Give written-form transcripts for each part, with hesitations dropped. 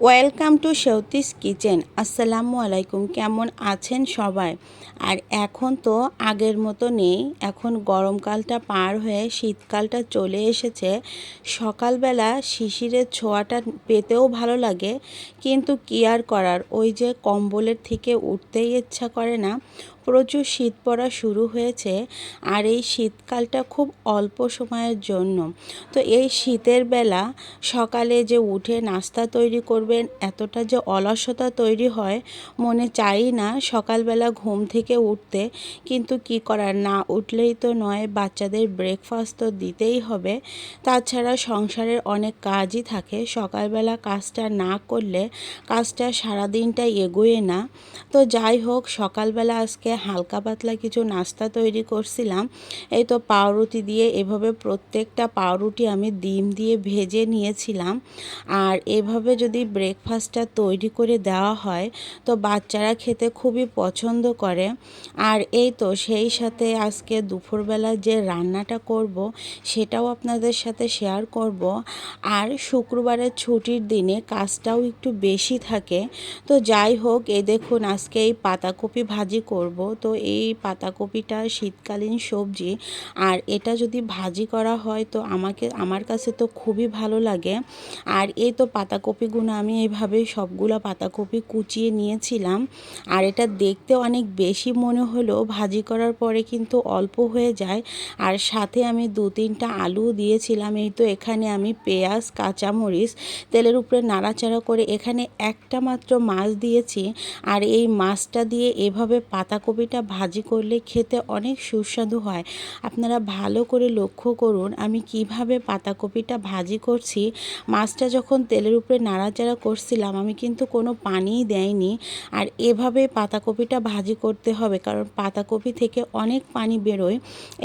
Welcome to সেউতিস kitchen. আসসালামু আলাইকুম। কেমন আছেন সবাই? আর এখন তো আগের মতো নেই, এখন গরমকালটা পার হয়ে শীতকালটা চলে এসেছে। সকালবেলা শিশিরের ছোঁয়াটা পেতেও ভালো লাগে, কিন্তু কি আর করার, ওই যে কম্বলের থেকে উঠতেই ইচ্ছা করে না। প্রচুর শীত পড়া শুরু হয়েছে, আর এই শীতকালটা খুব অল্প সময়ের জন্য। তো এই শীতের বেলা সকালে যে উঠে নাস্তা তৈরি করবেন, এতটা যে অলসতা তৈরি হয়, মনে চাই না সকালবেলা ঘুম থেকে উঠতে। কিন্তু কি করার, না উঠলেই তো নয়, বাচ্চাদের ব্রেকফাস্ট তো দিতেই হবে। তাছাড়া সংসারের অনেক কাজই থাকে, সকালবেলা কাজটা না করলে কাজটা সারাদিনটা এগোয় না। তো যাই হোক, সকালবেলা আজকে হালকা পাতলা কিছু নাস্তা তৈরি করছিলাম। এই তো পাউরুটি দিয়ে, এভাবে প্রত্যেকটা পাউরুটি আমি ডিম দিয়ে ভেজে নিয়েছিলাম। আর এভাবে যদি ব্রেকফাস্টটা তৈরি করে দেওয়া হয়, তো বাচ্চারা খেতে খুবই পছন্দ করে। আর এই তো সেই সাথে আজকে দুপুরবেলা যে রান্নাটা করব, সেটাও আপনাদের সাথে শেয়ার করব। আর শুক্রবারের ছুটির দিনে কাজটাও একটু বেশি থাকে। তো যাই হোক, এই দেখুন আজকে এই পাতাকপি ভাজি করব। তো এই পাতাকপিটা শীতকালীন সবজি, আর এটা যদি ভাজি করা হয় তো আমার কাছে তো খুবই ভালো লাগে। আর এই তো পাতাকপিগুলো আমি এইভাবে সবগুলো পাতাকপি কুচিয়ে নিয়েছিলাম। আর এটা দেখতে অনেক বেশি মনে হলেও ভাজি করার পরে কিন্তু অল্প হয়ে যায়। আর সাথে আমি 2-3টা আলু দিয়েছিলাম। এই তো এখানে আমি পেঁয়াজ, কাঁচামরিচ তেলের উপরে নাড়াচাড়া করে এখানে একটা মাত্র মাছ দিয়েছি। আর এই মাছটা দিয়ে এভাবে পাতাকপিটা ভাজি করলে খেতে অনেক সুস্বাদু হয়। আপনারা ভালো করে লক্ষ্য করুন আমি কিভাবে পাতাকপিটা ভাজি করছি। মাছটা যখন তেলের উপরে নাড়াচাড়া করছিলাম, আমি কিন্তু কোনো পানিই দেইনি। আর এভাবে পাতাকপিটা ভাজি করতে হবে, কারণ পাতাকপি থেকে অনেক পানি বেরোয়।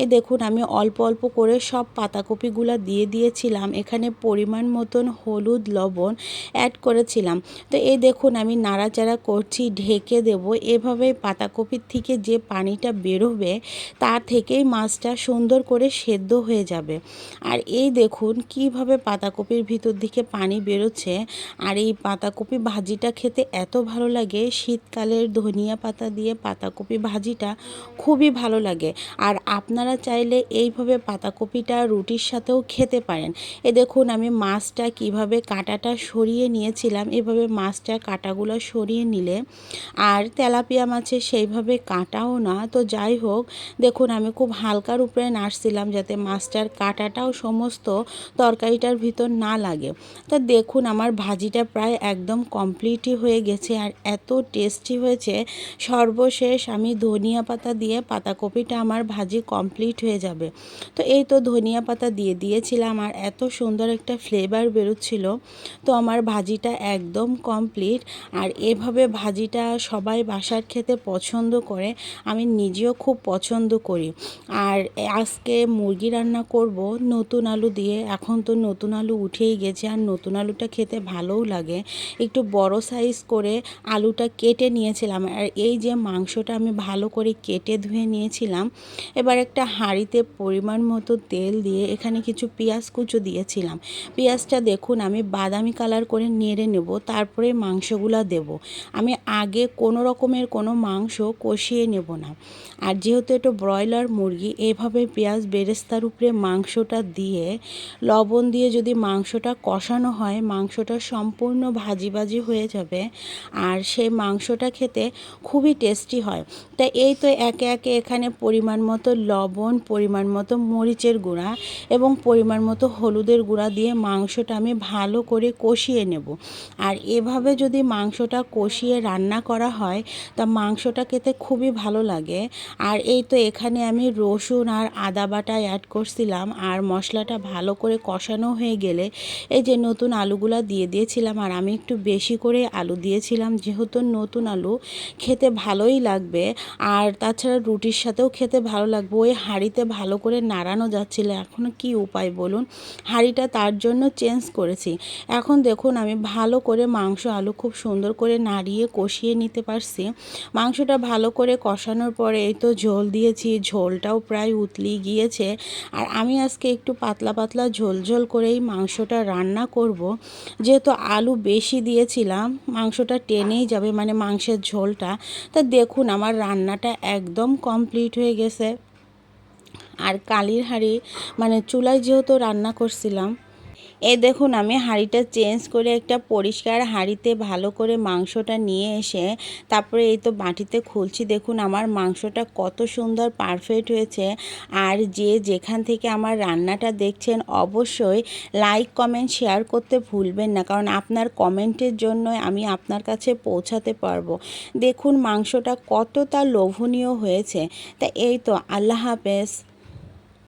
এই দেখুন আমি অল্প অল্প করে সব পাতাকপিগুলো দিয়ে দিয়েছিলাম। এখানে পরিমাণ মতন হলুদ, লবণ অ্যাড করেছিলাম। তো এই দেখুন আমি নাড়াচাড়া করছি, ঢেকে দেব। এভাবে পাতাকপির থেকে যে পানিটা বেরোবে, তার থেকেই মাছটা সুন্দর করে সেদ্ধ হয়ে যাবে। আর এই দেখুন কিভাবে পাতাকপির ভিতর দিকে পানি বেরোচ্ছে। আর এই পাতাকপি ভাজিটা খেতে এত ভালো লাগে, শীতকালের ধনিয়া পাতা দিয়ে পাতাকপি ভাজিটা খুবই ভালো লাগে। আর আপনারা চাইলে এইভাবে পাতাকপিটা রুটির সাথেও খেতে পারেন। এ দেখুন আমি মাছটা কিভাবে কাঁটাটা সরিয়ে নিয়েছিলাম, এভাবে মাছটা কাঁটাগুলো সরিয়ে নিলে, আর তেলাপিয়া মাছের সেইভাবে কাঁটাও না। তো যাই হোক, দেখুন আমি খুব হালকার উপরে নাড়ছিলাম যাতে মাছটার কাঁটাটাও সমস্ত তরকারিটার ভিতর না লাগে। তা দেখুন আমার ভাজিটা প্রায় একদম কমপ্লিটই হয়ে গেছে, আর এত টেস্টি হয়েছে। সর্বশেষ আমি ধনিয়া পাতা দিয়ে পাতাকপিটা আমার ভাজি কমপ্লিট হয়ে যাবে। তো এই তো ধনিয়া পাতা দিয়ে দিয়েছিলাম, আর এত সুন্দর একটা ফ্লেভার বেরোচ্ছিল। তো আমার ভাজিটা একদম কমপ্লিট। আর এভাবে ভাজিটা সবাই বাসার খেতে পছন্দ করে, আমি নিজেও খুব পছন্দ করি। আর আজকে মুরগি রান্না করব নতুন আলু দিয়ে। এখন তো নতুন আলু উঠেই গেছে, আর নতুন আলুটা খেতে ভালোও লাগে। একটু বড় সাইজ করে আলুটা কেটে নিয়েছিলাম। আর এই যে মাংসটা আমি ভালো করে কেটে ধুয়ে নিয়েছিলাম। এবার একটা হাঁড়িতে পরিমাণ মতো তেল দিয়ে এখানে কিছু পেঁয়াজ কুচো দিয়েছিলাম। পেঁয়াজটা দেখুন আমি বাদামি কালার করে নেড়ে নেব, তারপরে মাংসগুলো দেব। আমি আগে কোনো রকমের কোনো মাংস কষিয়ে নেব না। আর যেহেতু এটা ব্রয়লার মুরগি, এভাবে পেঁয়াজ বেরেস্তার উপরে মাংসটা দিয়ে লবণ দিয়ে যদি মাংসটা কষানো হয়, মাংসটা সম্পূর্ণ ভাজি ভাজি হয়ে যাবে। আর সেই মাংসটা খেতে খুবই টেস্টি হয়। তাই এই তো একে একে এখানে পরিমাণ মতো লবণ, পরিমাণ মতো মরিচের গুঁড়া এবং পরিমাণ মতো হলুদের গুঁড়া দিয়ে মাংসটা আমি ভালো করে কষিয়ে নেব। আর এভাবে যদি মাংসটা কষিয়ে রান্না করা হয়, তা মাংসটা খেতে খুবই ভালো লাগে। আর এই তো এখানে আমি রসুন আর আদা বাটা অ্যাড করছিলাম। আর মশলাটা ভালো করে কষানো হয়ে গেলে এই যে নতুন আলুগুলা দিয়ে দিয়েছিলাম। আর আমি একটু বেশি করে আলু দিয়েছিলাম, যেহেতু নতুন আলু খেতে ভালোই লাগবে। আর তাছাড়া রুটির সাথেও খেতে ভালো লাগবে। ওই হাঁড়িতে ভালো করে নাড়ানো যাচ্ছিল, এখন কি উপায় বলুন, হাঁড়িটা তার জন্য চেঞ্জ করেছি। এখন দেখুন আমি ভালো করে মাংস আলু খুব সুন্দর করে নাড়িয়ে কষিয়ে নিতে পারছি। মাংসটা ভালো করে কষানোর পরে এই তো ঝোল দিয়েছি, ঝোলটাও প্রায় উতলি গিয়েছে। আর আমি আজকে একটু পাতলা পাতলা ঝোল ঝোল করেই মাংসটা রান্না করব। যেহেতু আলু বেশি দিয়েছিলাম মাংসটা টেনেই যাবে, মানে মাংসের ঝোলটা। তা দেখুন আমার রান্নাটা একদম কমপ্লিট হয়ে গেছে। আর কালির হাঁড়ি, মানে চুলায় যেহেতু রান্না করছিলাম, এই দেখুন আমি হাঁড়িটা চেঞ্জ করে একটা পরিষ্কার হাঁড়িতে ভালো করে মাংসটা নিয়ে এসে তারপরে এই তো বাটিতে খুলছি। দেখুন আমার মাংসটা কত সুন্দর পারফেক্ট হয়েছে। আর যে যেখান থেকে আমার রান্নাটা দেখছেন অবশ্যই লাইক কমেন্ট শেয়ার করতে ভুলবেন না, কারণ আপনার কমেন্টের জন্য আমি আপনার কাছে পৌঁছাতে পারবো। দেখুন মাংসটা কতটা লোভনীয় হয়েছে। তা এই তো, আল্লাহ হাফেজ।